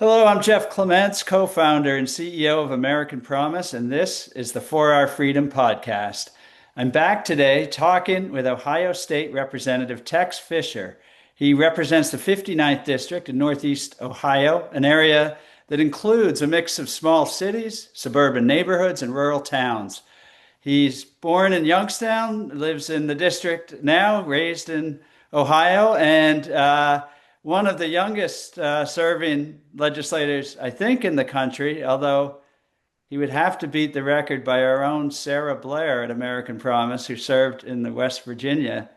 Hello, I'm Jeff Clements, co-founder and CEO of American Promise, and this is the 4 Hour Freedom Podcast. I'm back today talking with Ohio State Representative Tex Fischer. He represents the 59th District in Northeast Ohio, an area that includes a mix of small cities, suburban neighborhoods, and rural towns. He's born in Youngstown, lives in the district now, raised in Ohio, and one of the youngest serving legislators, I think, in the country, although he would have to beat the record by our own Sarah Blair at American Promise, who served in the West Virginia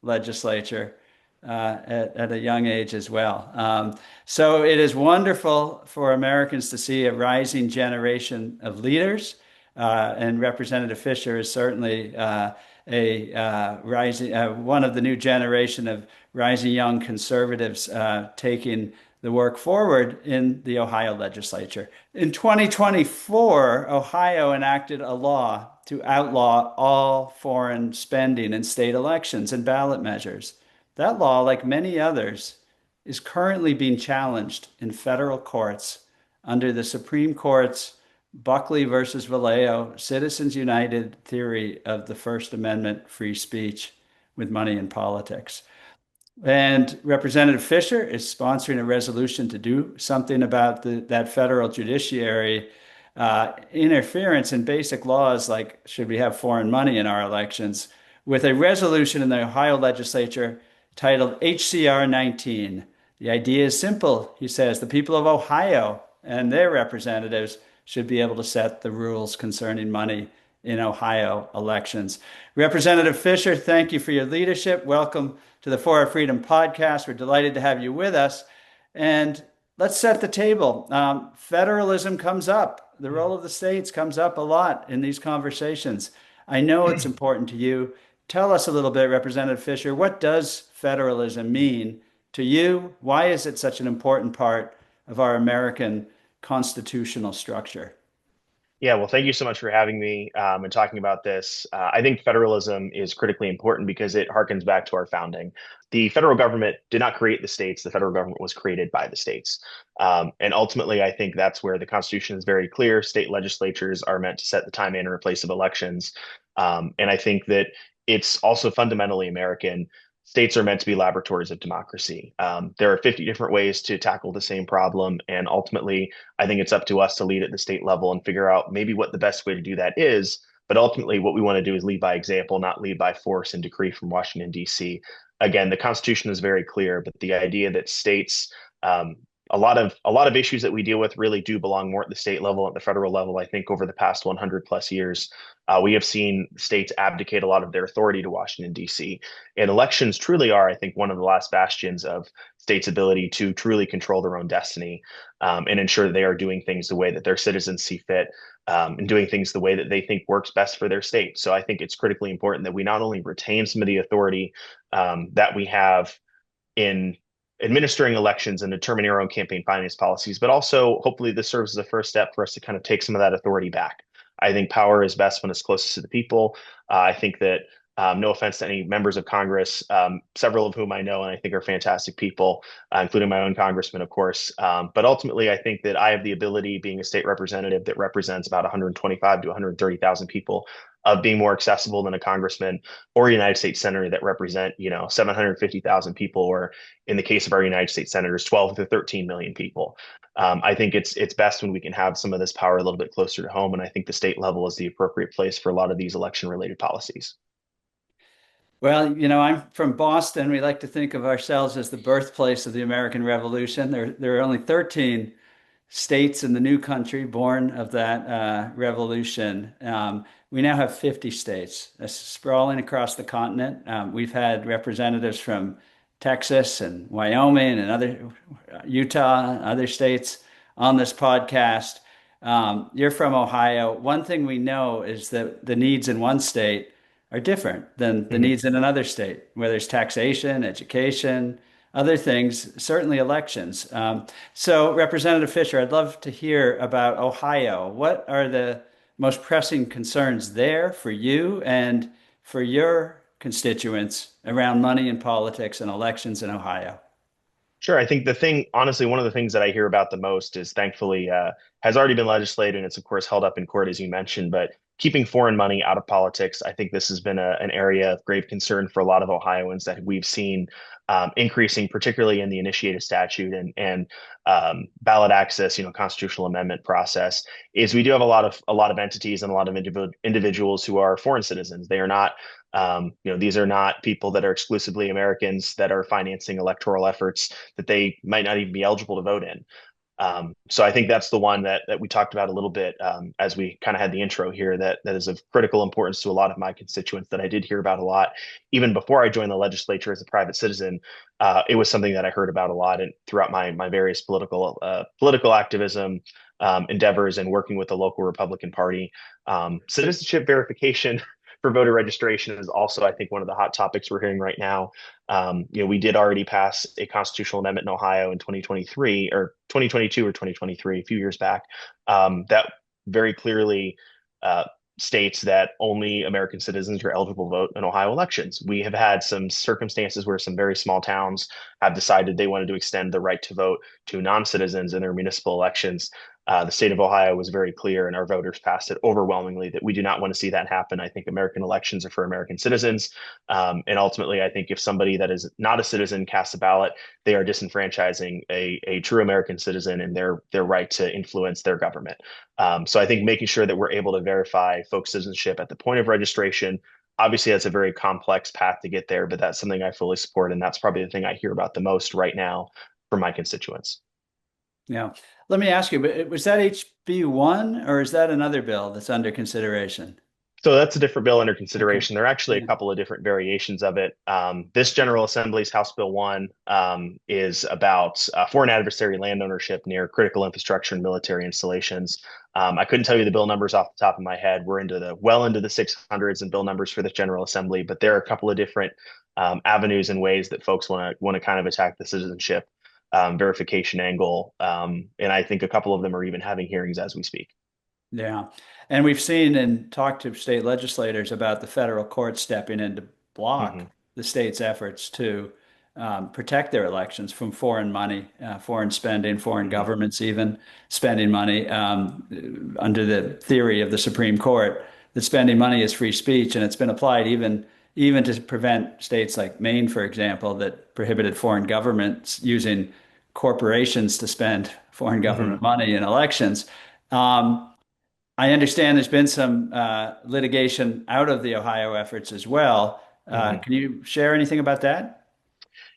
legislature at a young age as well. So it is wonderful for Americans to see a rising generation of leaders, and Representative Fischer is certainly a rising one of the new generation of rising young conservatives taking the work forward in the Ohio legislature. In 2024, Ohio enacted a law to outlaw all foreign spending in state elections and ballot measures. That law, like many others, is currently being challenged in federal courts under the Supreme Court's Buckley versus Vallejo Citizens United theory of the First Amendment free speech with money in politics. And Representative Fischer is sponsoring a resolution to do something about that federal judiciary interference in basic laws like should we have foreign money in our elections, with a resolution in the Ohio legislature titled HCR 19. The idea is simple, he says. The people of Ohio and their representatives should be able to set the rules concerning money in Ohio elections. Representative Fischer, thank you for your leadership. Welcome to the 4 Hour Freedom Podcast. We're delighted to have you with us. And let's set the table. Federalism comes up. The role of the states comes up a lot in these conversations. I know it's important to you. Tell us a little bit, Representative Fischer, what does federalism mean to you? Why is it such an important part of our American constitutional structure? Yeah, well, thank you so much for having me and talking about this. I think federalism is critically important because it harkens back to our founding. The federal government did not create the states. The federal government was created by the states. And ultimately, I think that's where the Constitution is very clear. State legislatures are meant to set the time, manner, and place of elections. And I think that it's also fundamentally American. States are meant to be laboratories of democracy. There are 50 different ways to tackle the same problem. And ultimately, I think it's up to us to lead at the state level and figure out maybe what the best way to do that is. But ultimately, what we want to do is lead by example, not lead by force and decree from Washington, D.C. Again, the Constitution is very clear, but the idea that states, a lot of issues that we deal with really do belong more at the state level, at the federal level. I think over the past 100 plus years, we have seen states abdicate a lot of their authority to Washington, D.C. And elections truly are, I think, one of the last bastions of states' ability to truly control their own destiny, and ensure that they are doing things the way that their citizens see fit, and doing things the way that they think works best for their state. So I think it's critically important that we not only retain some of the authority that we have in administering elections and determining our own campaign finance policies, but also hopefully this serves as a first step for us to kind of take some of that authority back. I think power is best when it's closest to the people. I think that, no offense to any members of Congress, several of whom I know and I think are fantastic people, including my own congressman, of course. But ultimately, I think that I have the ability, being a state representative that represents about 125 to 130,000 people, of being more accessible than a congressman or a United States senator that represent, 750,000 people, or in the case of our United States senators, 12 to 13 million people. I think it's best when we can have some of this power a little bit closer to home, and I think the state level is the appropriate place for a lot of these election-related policies. Well, I'm from Boston. We like to think of ourselves as the birthplace of the American Revolution. There are only 13 states in the new country born of that revolution. We now have 50 states sprawling across the continent. We've had representatives from Texas and Wyoming and other Utah, other states on this podcast. You're from Ohio. One thing we know is that the needs in one state are different than the Mhm. needs in another state, whether it's taxation, education, other things, certainly elections. So, Representative Fischer, I'd love to hear about Ohio. What are the most pressing concerns there for you and for your constituents around money in politics and elections in Ohio? Sure. I think honestly, one of the things that I hear about the most is thankfully has already been legislated, and it's of course held up in court, as you mentioned, but keeping foreign money out of politics. I think this has been an area of grave concern for a lot of Ohioans that we've seen increasing, particularly in the initiative statute and ballot access, constitutional amendment process. Is we do have a lot of entities and a lot of individuals who are foreign citizens. They are not these are not people that are exclusively Americans that are financing electoral efforts that they might not even be eligible to vote in. So I think that's the one that we talked about a little bit as we kind of had the intro here. That is of critical importance to a lot of my constituents that I did hear about a lot, even before I joined the legislature as a private citizen. It was something that I heard about a lot and throughout my various political activism endeavors and working with the local Republican Party. Citizenship verification for voter registration is also, I think, one of the hot topics we're hearing right now. We did already pass a constitutional amendment in Ohio in 2023 or 2022 or 2023, a few years back, that very clearly states that only American citizens are eligible to vote in Ohio elections. We have had some circumstances where some very small towns have decided they wanted to extend the right to vote to non-citizens in their municipal elections. The state of Ohio was very clear, and our voters passed it overwhelmingly that we do not want to see that happen. I think American elections are for American citizens. And ultimately, I think if somebody that is not a citizen casts a ballot, they are disenfranchising a true American citizen and their right to influence their government. So I think making sure that we're able to verify folks' citizenship at the point of registration. Obviously, that's a very complex path to get there, but that's something I fully support. And that's probably the thing I hear about the most right now from my constituents. Yeah. Let me ask you, but was that HB1 or is that another bill that's under consideration? So that's a different bill under Okay. consideration. There are actually a Yeah. couple of different variations of it. This General Assembly's House Bill 1 is about foreign adversary land ownership near critical infrastructure and military installations. I couldn't tell you the bill numbers off the top of my head. We're into the 600s in bill numbers for this General Assembly, but there are a couple of different avenues and ways that folks want to kind of attack the citizenship verification angle. And I think a couple of them are even having hearings as we speak. Yeah. And we've seen and talked to state legislators about the federal court stepping in to block Hmm. the state's efforts to protect their elections from foreign money, foreign spending, foreign Hmm. governments even spending money under the theory of the Supreme Court that spending money is free speech. And it's been applied even to prevent states like Maine, for example, that prohibited foreign governments using corporations to spend foreign Hmm. government money in elections. Um, I understand there's been some litigation out of the Ohio efforts as well. Hmm. Can you share anything about that?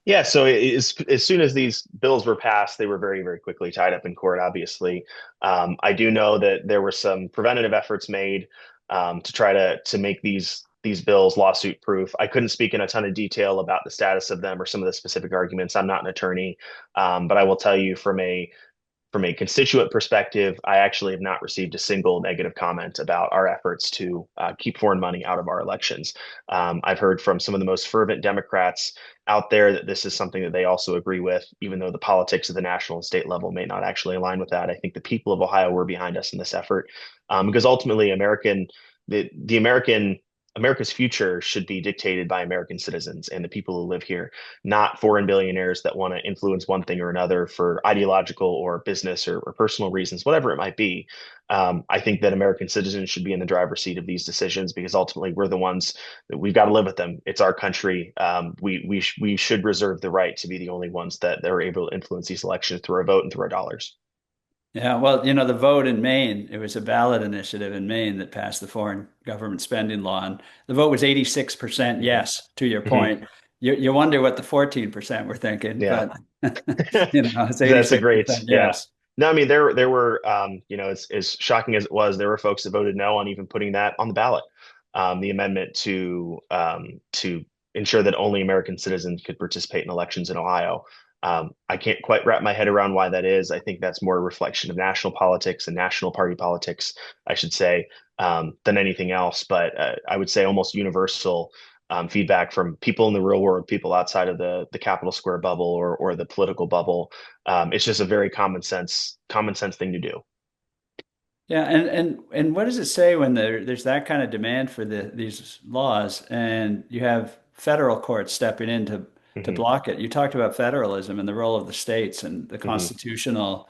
Yeah, so as soon as these bills were passed, they were very, very quickly tied up in court, obviously. I do know that there were some preventative efforts made to try to make these bills lawsuit proof. I couldn't speak in a ton of detail about the status of them or some of the specific arguments. I'm not an attorney, but I will tell you from a constituent perspective, I actually have not received a single negative comment about our efforts to keep foreign money out of our elections. I've heard from some of the most fervent Democrats out there that this is something that they also agree with, even though the politics of the national and state level may not actually align with that. I think the people of Ohio were behind us in this effort because ultimately, the America's future should be dictated by American citizens and the people who live here, not foreign billionaires that want to influence one thing or another for ideological or business or personal reasons, whatever it might be. I think that American citizens should be in the driver's seat of these decisions because ultimately we're the ones that we've got to live with them. It's our country. We should reserve the right to be the only ones that are able to influence these elections through our vote and through our dollars. Yeah, well, the vote in Maine, it was a ballot initiative in Maine that passed the foreign government spending law. And the vote was 86% Hmm. yes, to your Hmm. point. You wonder what the 14% were thinking, Yeah. but it's That's a great, 86% yeah. yes. No, I mean there were as shocking as it was, there were folks that voted no on even putting that on the ballot. The amendment to ensure that only American citizens could participate in elections in Ohio. I can't quite wrap my head around why that is. I think that's more a reflection of national politics and national party politics, I should say, than anything else. But I would say almost universal feedback from people in the real world, people outside of the Capitol Square bubble or the political bubble. It's just a very common sense thing to do. Yeah, and what does it say when there's that kind of demand for these laws and you have federal courts stepping in to to Hmm. block it. You talked about federalism and the role of the states and the Hmm. constitutional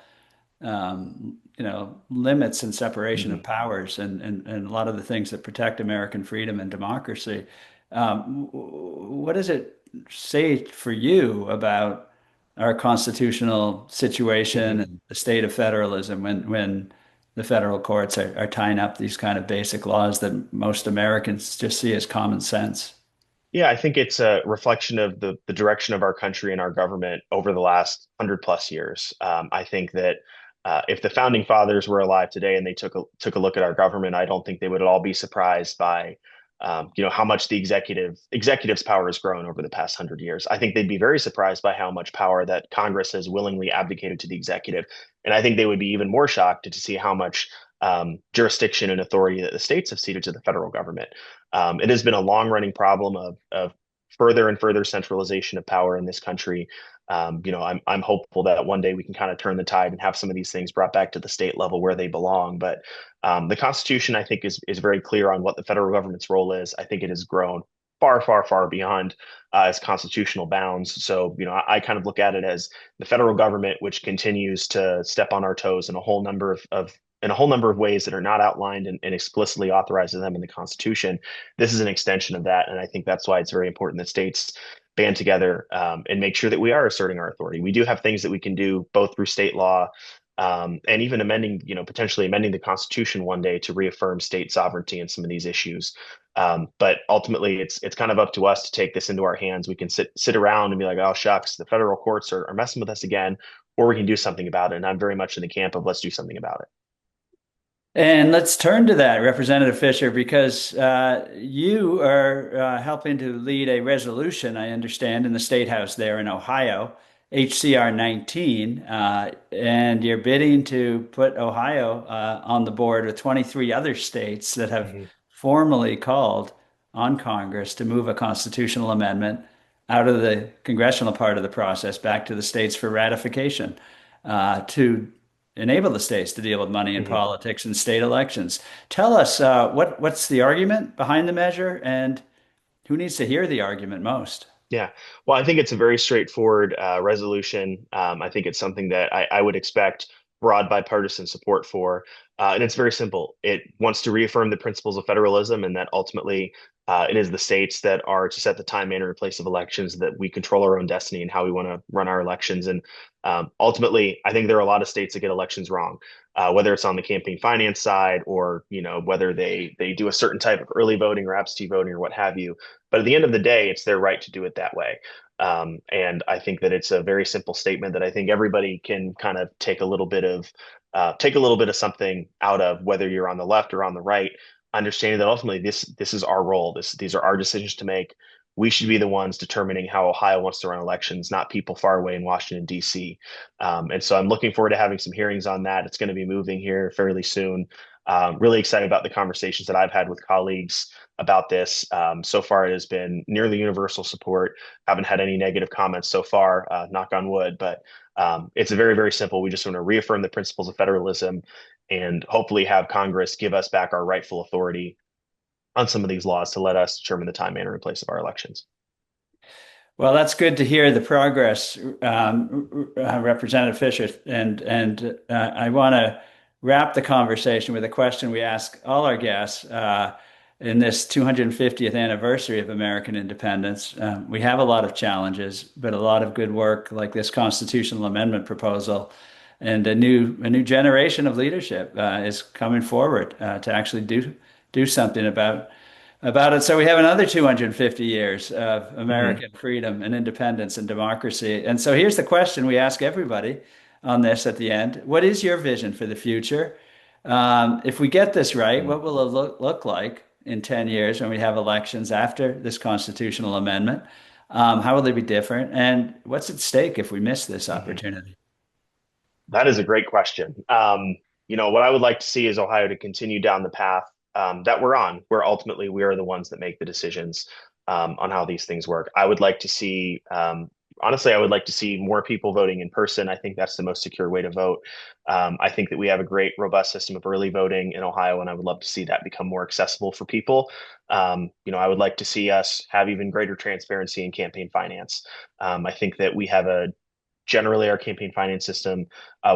limits and separation Hmm. of powers and a lot of the things that protect American freedom and democracy. What does it say for you about our constitutional situation Hmm. and the state of federalism when the federal courts are tying up these kind of basic laws that most Americans just see as common sense? Yeah, I think it's a reflection of the direction of our country and our government over the last 100 plus years. I think that if the founding fathers were alive today and they took a look at our government, I don't think they would at all be surprised by how much the executive's power has grown over the past 100 years. I think they'd be very surprised by how much power that Congress has willingly abdicated to the executive, and I think they would be even more shocked to see how much jurisdiction and authority that the states have ceded to the federal government. It has been a long running problem of further and further centralization of power in this country. I'm hopeful that one day we can kind of turn the tide and have some of these things brought back to the state level where they belong. But the Constitution, I think, is very clear on what the federal government's role is. I think it has grown far, far, far beyond its constitutional bounds. So, I kind of look at it as the federal government, which continues to step on our toes in a whole number of ways that are not outlined and explicitly authorizes them in the Constitution. This is an extension of that, and I think that's why it's very important that states band together and make sure that we are asserting our authority. We do have things that we can do both through state law and even potentially amending the Constitution one day to reaffirm state sovereignty in some of these issues. But ultimately, it's kind of up to us to take this into our hands. We can sit around and be like, "Oh shucks, the federal courts are messing with us again," or we can do something about it. And I'm very much in the camp of let's do something about it. And let's turn to that, Representative Fisher, because you are helping to lead a resolution, I understand, in the State House there in Ohio, HCR 19, and you're bidding to put Ohio on the board with 23 other states that have Mhm. formally called on Congress to move a constitutional amendment out of the congressional part of the process back to the states for ratification to enable the states to deal with money in Mhm. politics and state elections. Tell us what's the argument behind the measure and who needs to hear the argument most? Yeah. Well, I think it's a very straightforward resolution. I think it's something that I would expect broad bipartisan support for. And it's very simple. It wants to reaffirm the principles of federalism and that ultimately it is the states that are to set the time, manner, and place of elections, that we control our own destiny and how we want to run our elections. And ultimately, I think there are a lot of states that get elections wrong, whether it's on the campaign finance side or, whether they do a certain type of early voting or absentee voting or what have you. But at the end of the day, it's their right to do it that way. And I think that it's a very simple statement that I think everybody can kind of take a little bit of something out of, whether you're on the left or on the right, understanding that ultimately this is our role. These are our decisions to make. We should be the ones determining how Ohio wants to run elections, not people far away in Washington, D.C. And so I'm looking forward to having some hearings on that. It's going to be moving here fairly soon. Really excited about the conversations that I've had with colleagues about this. So far, it has been nearly universal support. Haven't had any negative comments so far, knock on wood, but it's very, very simple. We just want to reaffirm the principles of federalism and hopefully have Congress give us back our rightful authority on some of these laws to let us determine the time, manner, and place of our elections. Well, that's good to hear the progress, Representative Fisher. And I want to wrap the conversation with a question we ask all our guests in this 250th anniversary of American independence. We have a lot of challenges, but a lot of good work, like this constitutional amendment proposal, and a new generation of leadership is coming forward to actually do something about it. So we have another 250 years of Mhm. American freedom and independence and democracy. And so here's the question we ask everybody on this at the end. What is your vision for the future? If we get this right, Mhm. what will it look like in 10 years when we have elections after this constitutional amendment? How will they be different? And what's at stake if we miss this Mhm. opportunity? That is a great question. What I would like to see is Ohio to continue down the path that we're on, where ultimately we are the ones that make the decisions on how these things work. I would like to see honestly, I would like to see more people voting in person. I think that's the most secure way to vote. I think that we have a great, robust system of early voting in Ohio, and I would love to see that become more accessible for people. I would like to see us have even greater transparency in campaign finance. I think that we have a generally our campaign finance system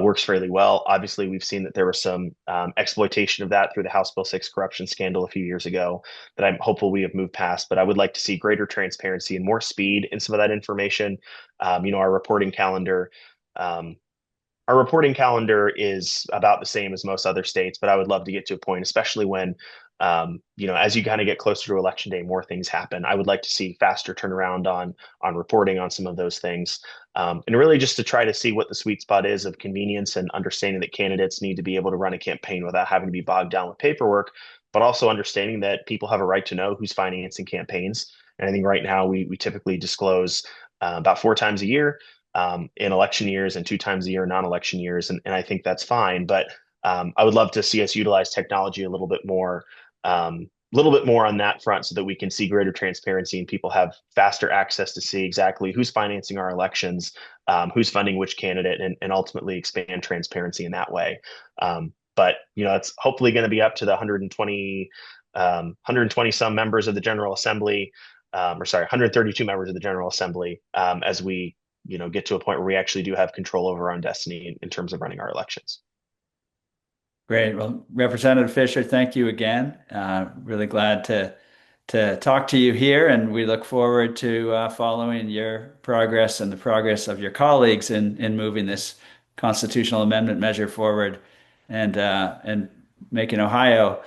works fairly well. Obviously, we've seen that there was some exploitation of that through the House Bill 6 corruption scandal a few years ago that I'm hopeful we have moved past. But I would like to see greater transparency and more speed in some of that information. Our reporting calendar. Um, our reporting calendar is about the same as most other states, but I would love to get to a point, especially when, as you kind of get closer to election day, more things happen. I would like to see faster turnaround on reporting on some of those things, and really just to try to see what the sweet spot is of convenience and understanding that candidates need to be able to run a campaign without having to be bogged down with paperwork, but also understanding that people have a right to know who's financing campaigns. And I think right now we typically disclose about 4 times a year in election years and 2 times a year in non-election years. And I think that's fine. But I would love to see us utilize technology a little bit more on that front so that we can see greater transparency and people have faster access to see exactly who's financing our elections, who's funding which candidate, and ultimately expand transparency in that way. But it's hopefully going to be up to the 120 some members of the General Assembly, or sorry, 132 members of the General Assembly, as we get to a point where we actually do have control over our own destiny in terms of running our elections. Great. Well, Representative Fischer, thank you again. Really glad to talk to you here, and we look forward to following your progress and the progress of your colleagues in moving this constitutional amendment measure forward, and making Ohio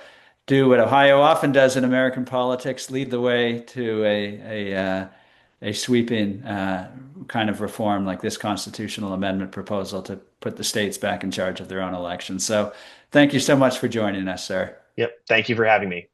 do what Ohio often does in American politics: lead the way to a sweeping kind of reform like this constitutional amendment proposal to put the states back in charge of their own elections. So, thank you so much for joining us, sir. Yep. Thank you for having me.